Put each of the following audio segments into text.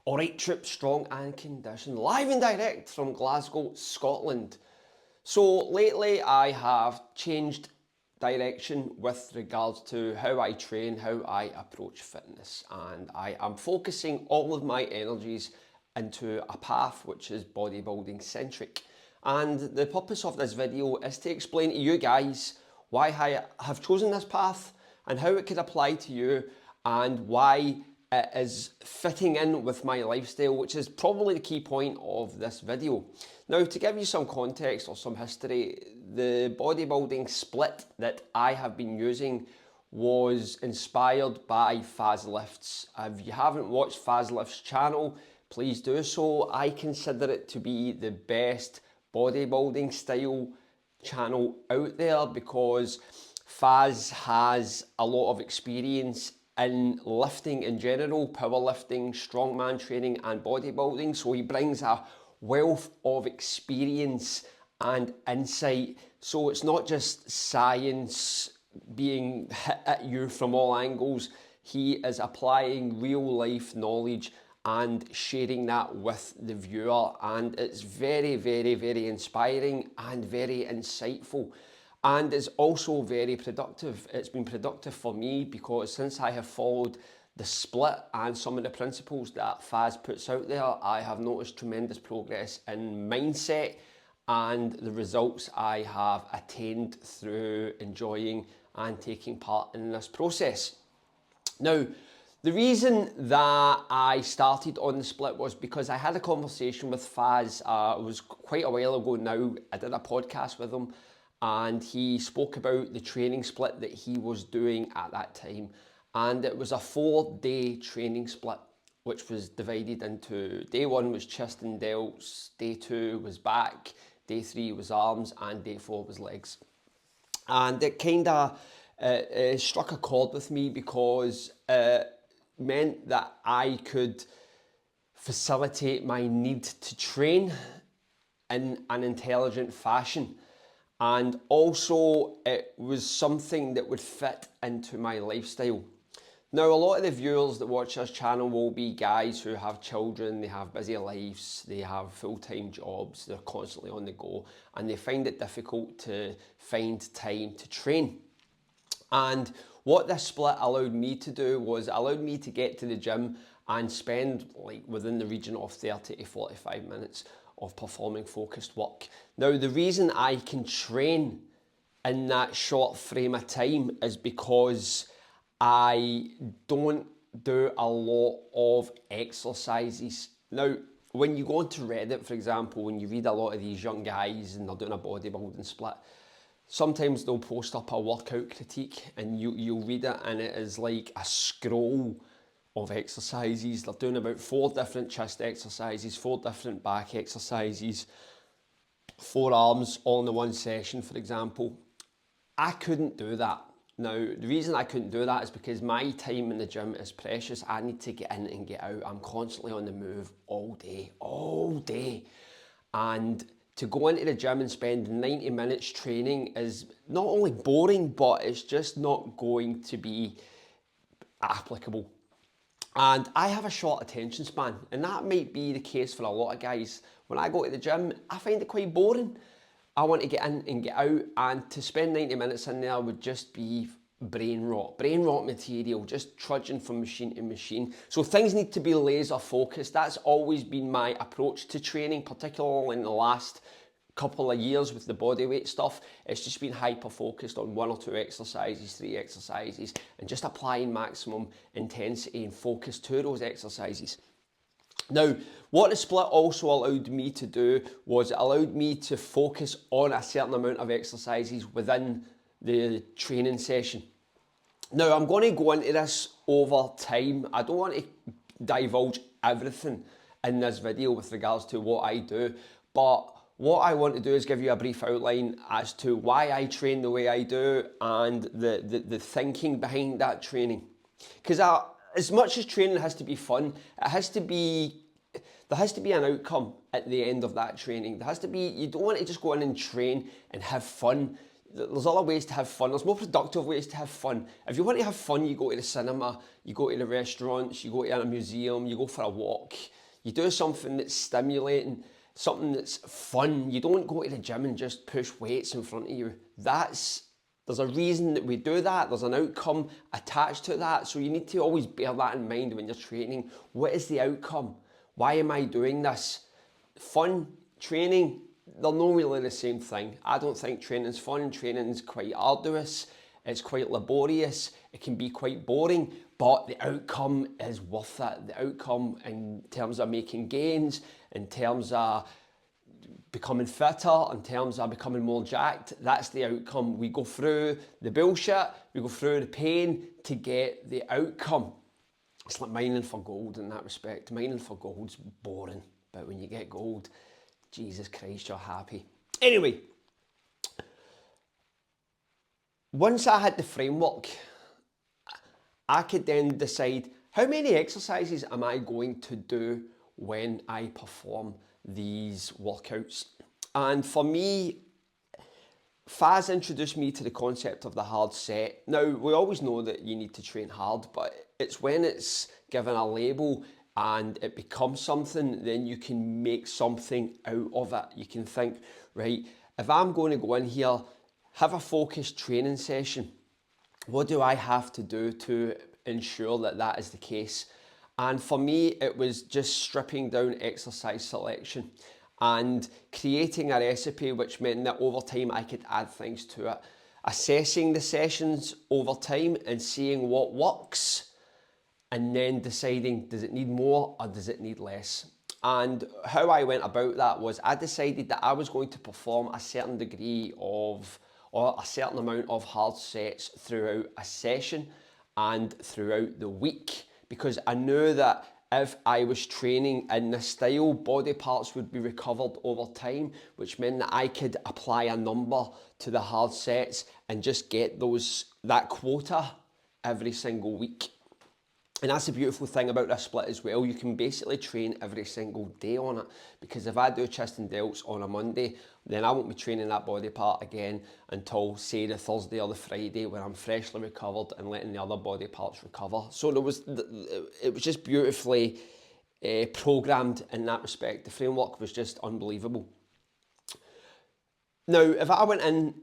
Alright troops, strong and conditioned, live and direct from Glasgow, Scotland. So lately I have changed direction with regards to how I train, how I approach fitness, and I am focusing all of my energies into a path which is bodybuilding centric. And the purpose of this video is to explain to you guys why I have chosen this path and how it could apply to you and why it is fitting in with my lifestyle, which is probably the key point of this video. Now, to give you some context or some history, the bodybuilding split that I have been using was inspired by Faz Lifts. If you haven't watched Faz Lifts' channel, please do so. I consider it to be the best bodybuilding style channel out there because Faz has a lot of experience in lifting in general, powerlifting, strongman training and bodybuilding. So he brings a wealth of experience and insight. So it's not just science being hit at you from all angles. He is applying real life knowledge and sharing that with the viewer. And it's very, very, very inspiring and very insightful. And it's also very productive. It's been productive for me because since I have followed the split and some of the principles that Faz puts out there, I have noticed tremendous progress in mindset and the results I have attained through enjoying and taking part in this process. Now, the reason that I started on the split was because I had a conversation with Faz. It was quite a while ago now. I did a podcast with him and he spoke about the training split that he was doing at that time. And it was a 4-day training split, which was divided into day 1 was chest and delts, day 2 was back, day 3 was arms, and day 4 was legs. And it kind of struck a chord with me because it meant that I could facilitate my need to train in an intelligent fashion. And also it was something that would fit into my lifestyle. Now, a lot of the viewers that watch this channel will be guys who have children, they have busy lives, they have full-time jobs, they're constantly on the go, and they find it difficult to find time to train. And what this split allowed me to do was allowed me to get to the gym and spend like within the region of 30 to 45 minutes of performing focused work. Now, the reason I can train in that short frame of time is because I don't do a lot of exercises. Now, when you go onto Reddit, for example, when you read a lot of these young guys and they're doing a bodybuilding split, sometimes they'll post up a workout critique and you'll read it and it is like a scroll of exercises. They're doing about 4 different chest exercises, 4 different back exercises, 4 arms all in the one session, for example. I couldn't do that. Now, the reason I couldn't do that is because my time in the gym is precious. I need to get in and get out. I'm constantly on the move all day. And to go into the gym and spend 90 minutes training is not only boring, but it's just not going to be applicable. And I have a short attention span, and that might be the case for a lot of guys. When I go to the gym, I find it quite boring. I want to get in and get out, and to spend 90 minutes in there would just be brain rot material, just trudging from machine to machine. So things need to be laser focused. That's always been my approach to training, particularly in the last couple of years with the bodyweight stuff. It's just been hyper focused on 1 or 2 exercises, 3 exercises, and just applying maximum intensity and focus to those exercises. Now, what the split also allowed me to do was it allowed me to focus on a certain amount of exercises within the training session. Now, I'm going to go into this over time. I don't want to divulge everything in this video with regards to what I do, but what I want to do is give you a brief outline as to why I train the way I do and the thinking behind that training. Because as much as training has to be fun, there has to be an outcome at the end of that training. There has to be, you don't want to just go in and train and have fun. there's other ways to have fun. There's more productive ways to have fun. If you want to have fun, you go to the cinema, you go to the restaurants, you go to a museum, you go for a walk. You do something that's stimulating, something that's fun. You don't go to the gym and just push weights in front of you. There's a reason that we do that. There's an outcome attached to that. So you need to always bear that in mind when you're training. What is the outcome? Why am I doing this? Fun, training, they're not really the same thing. I don't think training's fun. Training's quite arduous. It's quite laborious. It can be quite boring, but the outcome is worth it. The outcome in terms of making gains, in terms of becoming fitter, in terms of becoming more jacked, that's the outcome. We go through the bullshit, we go through the pain to get the outcome. It's like mining for gold in that respect. Mining for gold's boring, but when you get gold, Jesus Christ, you're happy. Anyway, once I had the framework, I could then decide how many exercises am I going to do when I perform these workouts. And for me, Faz introduced me to the concept of the hard set. Now, we always know that you need to train hard, but it's when it's given a label and it becomes something, then you can make something out of it. You can think, right, if I'm going to go in here, have a focused training session, what do I have to do to ensure that that is the case? And for me, it was just stripping down exercise selection and creating a recipe, which meant that over time I could add things to it. Assessing the sessions over time and seeing what works, and then deciding, does it need more or does it need less? And how I went about that was I decided that I was going to perform a certain degree of, or a certain amount of hard sets throughout a session and throughout the week, because I knew that if I was training in this style, body parts would be recovered over time, which meant that I could apply a number to the hard sets and just get that quota every single week. And that's the beautiful thing about this split as well. You can basically train every single day on it, because if I do chest and delts on a Monday, then I won't be training that body part again until, say, the Thursday or the Friday, where I'm freshly recovered and letting the other body parts recover. So it was just beautifully programmed in that respect. The framework was just unbelievable. Now, if I went in,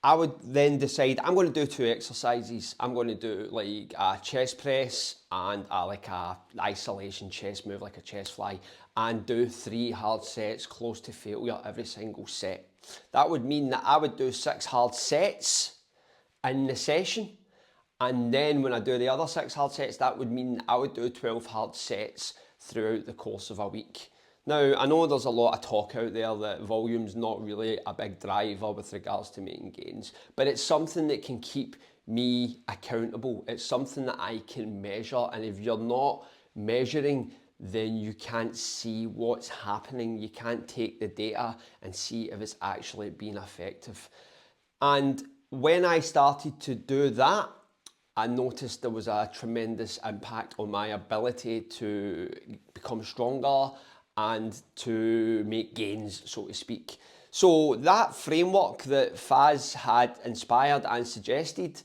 I would then decide I'm going to do 2 exercises. I'm going to do like a chest press and like a isolation chest move, like a chest fly, and do 3 hard sets close to failure every single set. That would mean that I would do 6 hard sets in the session, and then when I do the other 6 hard sets, that would mean I would do 12 hard sets throughout the course of a week. Now, I know there's a lot of talk out there that volume's not really a big driver with regards to making gains, but it's something that can keep me accountable. It's something that I can measure, and if you're not measuring, then you can't see what's happening. You can't take the data and see if it's actually being effective. And when I started to do that, I noticed there was a tremendous impact on my ability to become stronger and to make gains, so to speak. So that framework that Faz had inspired and suggested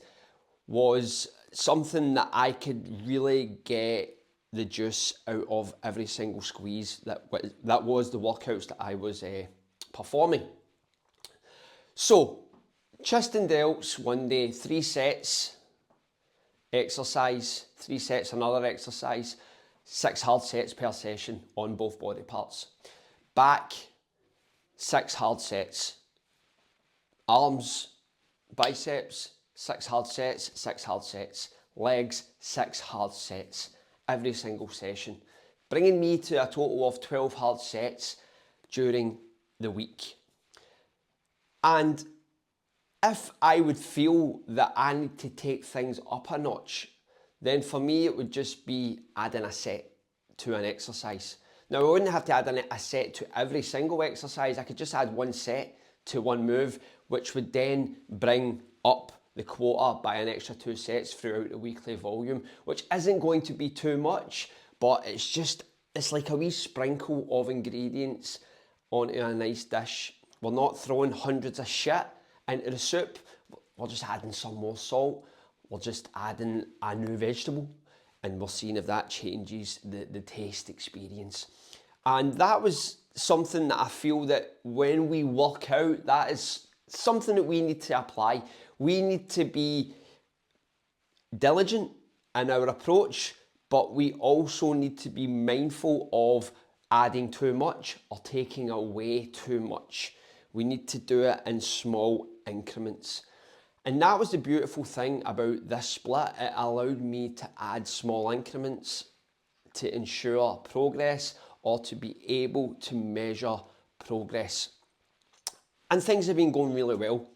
was something that I could really get the juice out of every single squeeze. That was the workouts that I was performing. So, chest and delts one day, 3 sets, exercise, 3 sets, another exercise, 6 hard sets per session on both body parts. Back, 6 hard sets. Arms, biceps, 6 hard sets, 6 hard sets. Legs, 6 hard sets. Every single session. Bringing me to a total of 12 hard sets during the week. And if I would feel that I need to take things up a notch, then for me it would just be adding a set to an exercise. Now, I wouldn't have to add a set to every single exercise. I could just add 1 set to 1 move, which would then bring up the quota by an extra 2 sets throughout the weekly volume, which isn't going to be too much, but it's like a wee sprinkle of ingredients onto a nice dish. We're not throwing hundreds of shit Into the soup, we're just adding some more salt, we're just adding a new vegetable, and we're seeing if that changes the taste experience. And that was something that I feel that when we work out, that is something that we need to apply. We need to be diligent in our approach, but we also need to be mindful of adding too much or taking away too much. We need to do it in small increments. And that was the beautiful thing about this split. It allowed me to add small increments to ensure progress or to be able to measure progress. And things have been going really well.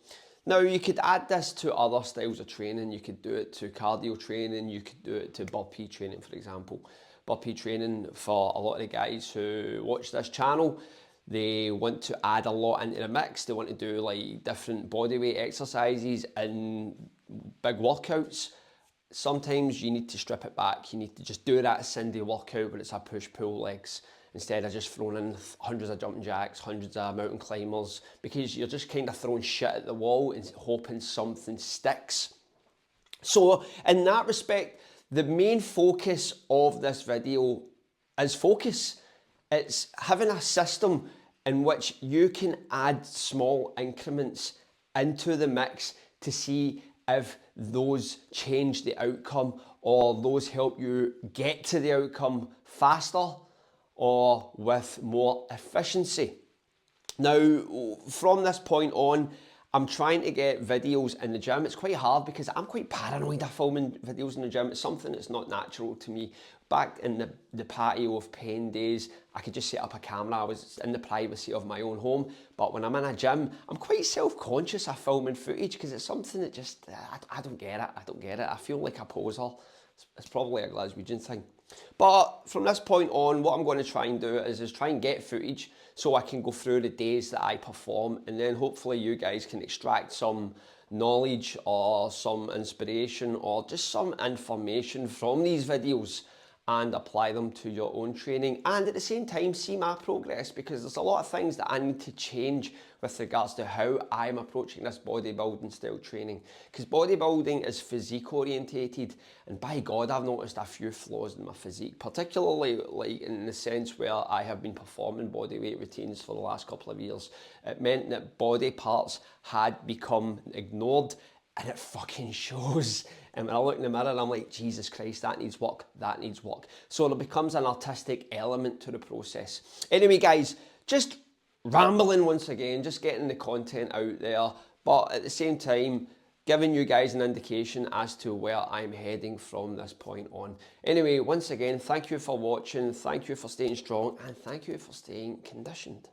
Now, you could add this to other styles of training. You could do it to cardio training. You could do it to burpee training, for example. Burpee training, for a lot of the guys who watch this channel, they want to add a lot into the mix. They want to do like different bodyweight exercises and big workouts. Sometimes you need to strip it back. You need to just do that Sunday workout where it's a push-pull legs, instead of just throwing in hundreds of jumping jacks, hundreds of mountain climbers, because you're just kind of throwing shit at the wall and hoping something sticks. So in that respect, the main focus of this video is focus. It's having a system in which you can add small increments into the mix to see if those change the outcome or those help you get to the outcome faster or with more efficiency. Now, from this point on, I'm trying to get videos in the gym. It's quite hard because I'm quite paranoid of filming videos in the gym. It's something that's not natural to me. Back in the patio of pain days, I could just set up a camera. I was in the privacy of my own home. But when I'm in a gym, I'm quite self-conscious of filming footage because it's something that just, I don't get it. I don't get it. I feel like a poser. It's probably a Glaswegian thing. But from this point on, what I'm going to try and do is try and get footage so I can go through the days that I perform, and then hopefully you guys can extract some knowledge or some inspiration or just some information from these videos and apply them to your own training, and at the same time see my progress, because there's a lot of things that I need to change with regards to how I'm approaching this bodybuilding style training, because bodybuilding is physique orientated, and by God I've noticed a few flaws in my physique, particularly like in the sense where I have been performing bodyweight routines for the last couple of years. It meant that body parts had become ignored, and it fucking shows. And when I look in the mirror, I'm like, Jesus Christ, that needs work, that needs work. So there becomes an artistic element to the process. Anyway, guys, just rambling once again, just getting the content out there, but at the same time, giving you guys an indication as to where I'm heading from this point on. Anyway, once again, thank you for watching, thank you for staying strong, and thank you for staying conditioned.